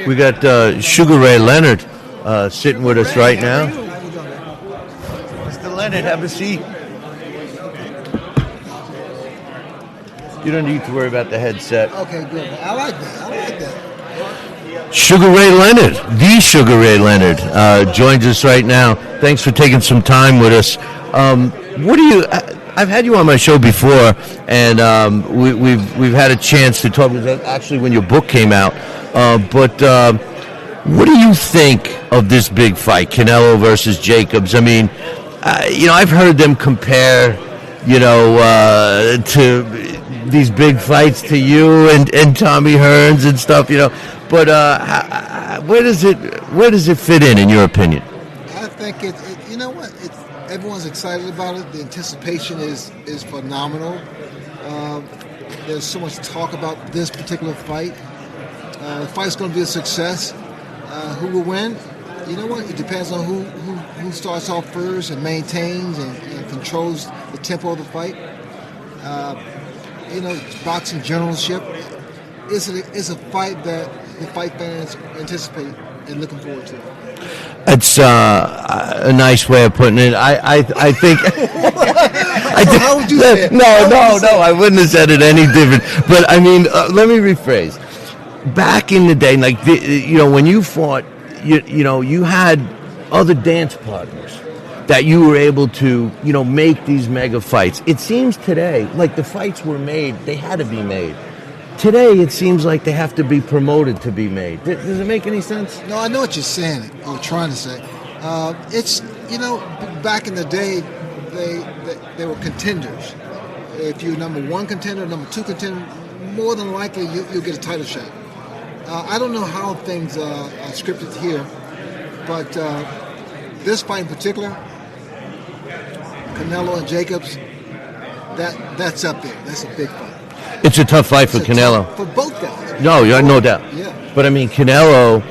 We got Sugar Ray Leonard sitting with us right now. Mr. Leonard, have a seat. You don't need to worry about the headset. Okay, good. I like that. Sugar Ray Leonard, the Sugar Ray Leonard, joins us right now. Thanks for taking some time with us. What do you? I've had you on my show before, and we've had a chance to talk. Actually, when your book came out, but what do you think of this big fight, Canelo versus Jacobs? I mean, I've heard them compare, to these big fights to you and Tommy Hearns and stuff, But where does it fit in your opinion? I think everyone's excited about it. The anticipation is phenomenal. There's so much talk about this particular fight. The fight's going to be a success. Who will win? You know what? It depends on who starts off first and maintains and controls the tempo of the fight. Boxing journalship is a fight that the fight fans anticipate and looking forward to. It's a nice way of putting it. I think. How would you say it? No. I wouldn't have said it any different. But I mean, let me rephrase. Back in the day, like when you fought, you had other dance partners that you were able to, make these mega fights. It seems today, like the fights were made, they had to be made. Today, it seems like they have to be promoted to be made. Does it make any sense? No, I know what you're saying, or trying to say. It's, back in the day, they were contenders. If you're number one contender, number two contender, more than likely you'll get a title shot. I don't know how things are scripted here, but this fight in particular, Canelo and Jacobs, that's up there. That's a big fight. It's a tough fight for Canelo. For both guys. No doubt. Yeah. But I mean, Canelo,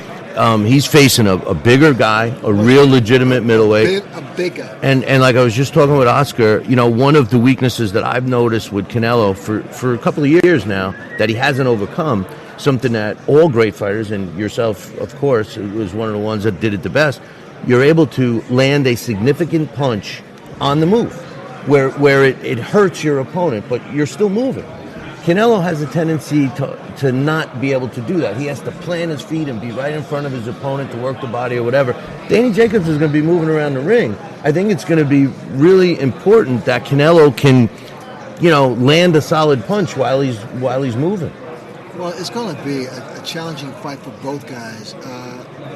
he's facing a bigger guy, a real legitimate middleweight. A big guy. And like I was just talking with Oscar, one of the weaknesses that I've noticed with Canelo for a couple of years now that he hasn't overcome, something that all great fighters, and yourself, of course, was one of the ones that did it the best, you're able to land a significant punch on the move where it hurts your opponent, but you're still moving. Canelo has a tendency to not be able to do that. He has to plant his feet and be right in front of his opponent to work the body or whatever. Danny Jacobs is going to be moving around the ring. I think it's going to be really important that Canelo can, land a solid punch while he's moving. Well, it's going to be a challenging fight for both guys.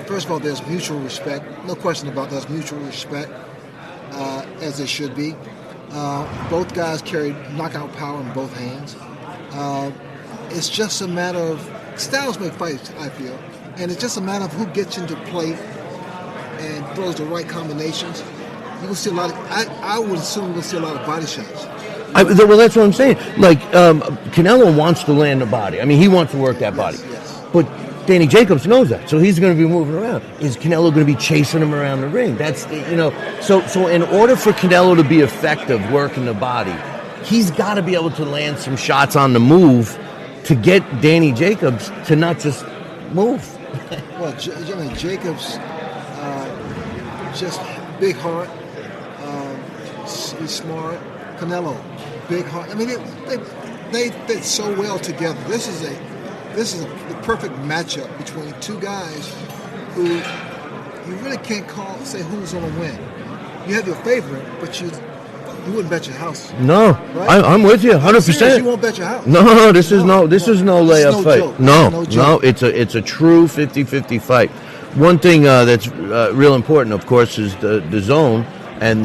First of all, there's mutual respect. No question about there's mutual respect, as there should be. Both guys carry knockout power in both hands. It's just a matter of styles make fights, I feel, and it's just a matter of who gets into play and throws the right combinations. You will see a lot of. I would assume we'll see a lot of body shots. Well, that's what I'm saying. Like Canelo wants to land the body. I mean, he wants to work that body. Yes. But Danny Jacobs knows that, so he's going to be moving around. Is Canelo going to be chasing him around the ring? That's So in order for Canelo to be effective working the body, he's got to be able to land some shots on the move to get Danny Jacobs to not just move. Well, Jacobs, just big heart, he's smart. Canelo, big heart. I mean, they fit so well together. This is the perfect matchup between two guys who you really can't say who's going to win. You have your favorite, but you wouldn't bet your house. No, right? I'm with you 100%. You won't bet your house. No, this is no layup fight. Joke. No, it's a true 50-50 fight. One thing that's real important, of course, is the zone and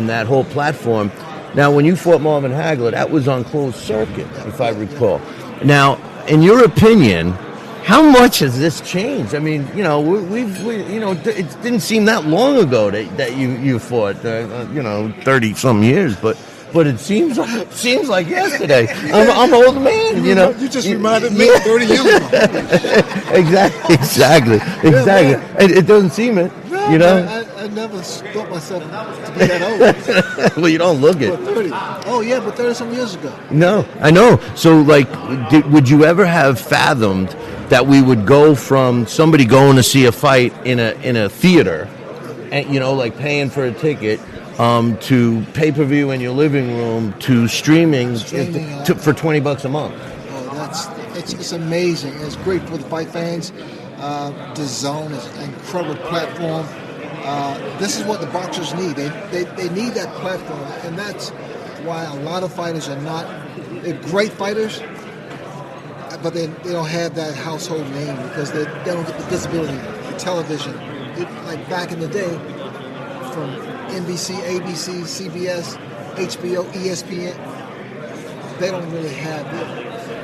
that whole platform. Now, when you fought Marvin Hagler, that was on closed circuit, if I recall. Now, in your opinion, how much has this changed? I mean, it didn't seem that long ago that you fought, 30-some years, but it seems like yesterday. I'm an old man, You just reminded me 30 years ago. Exactly. It doesn't seem it, No, never thought myself to be that old. Well, you don't look it. 30. Oh yeah, but 30-some years ago. No, I know. So, like, would you ever have fathomed that we would go from somebody going to see a fight in a theater, and like paying for a ticket, to pay-per-view in your living room, to streaming for $20 a month? Oh, it's amazing. It's great for the fight fans. The Zone is an incredible platform. This is what the boxers need. They need that platform, and that's why a lot of fighters are not. They're great fighters, but they don't have that household name because they don't get the visibility, the television. Like back in the day, from NBC, ABC, CBS, HBO, ESPN, they don't really have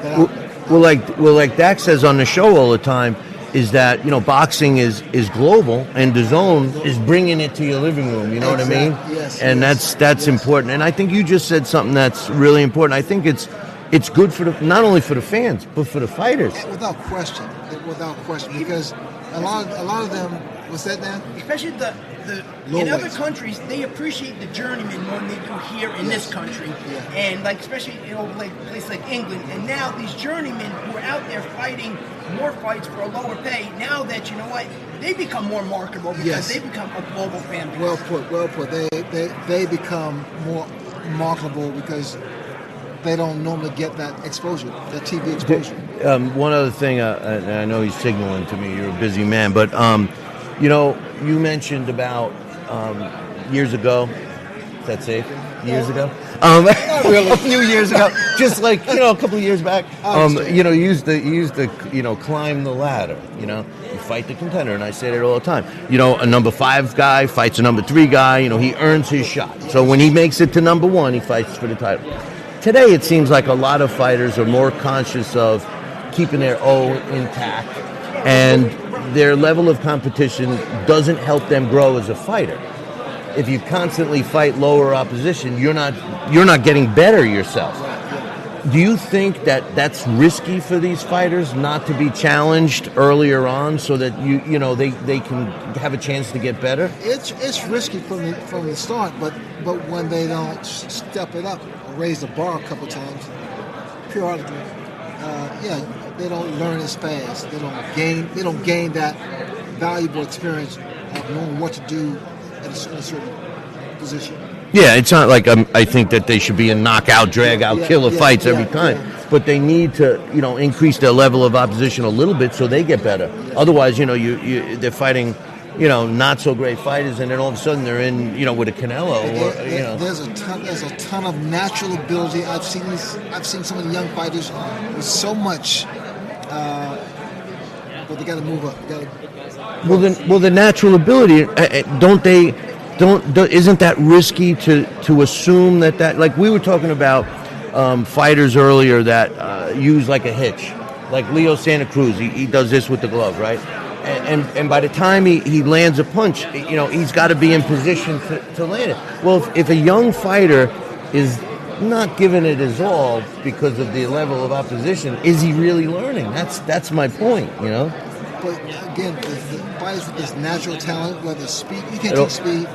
that. Well, like Dak says on the show all the time, is that boxing is global, and the Zone is bringing it to your living room. You know what I mean? Yes. And that's important. And I think you just said something that's really important. I think it's good for not only for the fans but for the fighters. Without question, because a lot of them. What's that now? Especially in other countries, they appreciate the journeyman more than they do here in this country. Yeah. And like especially like a place like England. And now these journeymen who are out there fighting more fights for a lower pay, now that they become more marketable because they become a global fan base. Well put. They become more marketable because they don't normally get that exposure, that TV exposure. One other thing, and I know he's signaling to me, you're a busy man, but you mentioned about years ago. Is that safe? Years ago? Really? A few years ago, just like a couple of years back. You used to climb the ladder. You fight the contender, and I say that all the time. A number 5 guy fights a number 3 guy. He earns his shot. So when he makes it to number 1, he fights for the title. Today, it seems like a lot of fighters are more conscious of keeping their O intact, and their level of competition doesn't help them grow as a fighter. If you constantly fight lower opposition, you're not getting better yourself. Do you think that that's risky for these fighters not to be challenged earlier on so that they can have a chance to get better? It's risky from the start, but when they don't step it up, raise the bar a couple times, periodically, they don't learn as fast. They don't gain that valuable experience of knowing what to do in a certain position. Yeah, it's not like I think that they should be in knockout, drag-out, killer fights every time. Yeah. But they need to, increase their level of opposition a little bit so they get better. Yeah. Otherwise, they're fighting, not so great fighters, and then all of a sudden they're in, with a Canelo. There's a ton of natural ability. I've seen some of the young fighters with so much, but they got to move up. Well, the natural ability, isn't that risky to assume that like we were talking about fighters earlier that use like a hitch, like Leo Santa Cruz, he does this with the glove, right? And by the time he lands a punch, he's got to be in position to land it. Well, if a young fighter is not giving it his all because of the level of opposition, is he really learning? That's my point, But again, the fighters with this natural talent, whether it's speed, you can't take speed.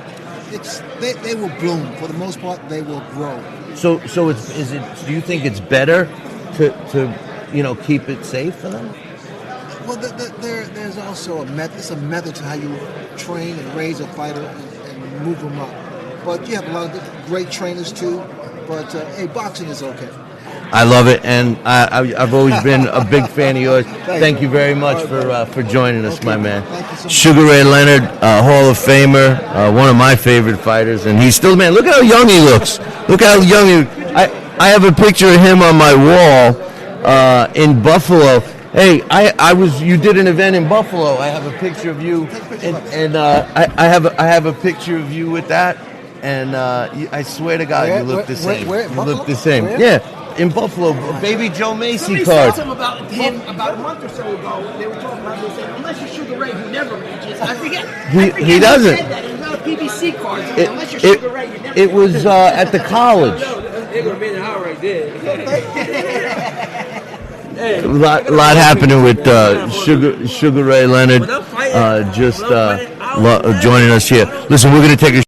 They will bloom. For the most part, they will grow. So is it? Do you think it's better to keep it safe for them? Well, there's also a method to how you train and raise a fighter and move them up. But you have a lot of great trainers too. But boxing is okay. I love it, and I've always been a big fan of yours. Thank you very much for joining us, my man. So Sugar Ray Leonard, Hall of Famer, one of my favorite fighters, and he's still, man, look how young he looks. Look how young I have a picture of him on my wall in Buffalo. Hey, you did an event in Buffalo. I have a picture of you, and I have a picture of you with that, and I swear to God, you look the same. You look the same. Where? Yeah. In Buffalo, Baby Joe Macy Somebody card. said something about him about a month or so ago. They were talking about this. Unless you're Sugar Ray, you never reaches. I forget. He doesn't. Who said that. It was about a PBC card. Unless you're Sugar Ray, you never. It was at the college. It would have been out right there. A lot happening with Sugar Ray Leonard. When I'm fighting, Just I joining us here. Listen, we're going to take a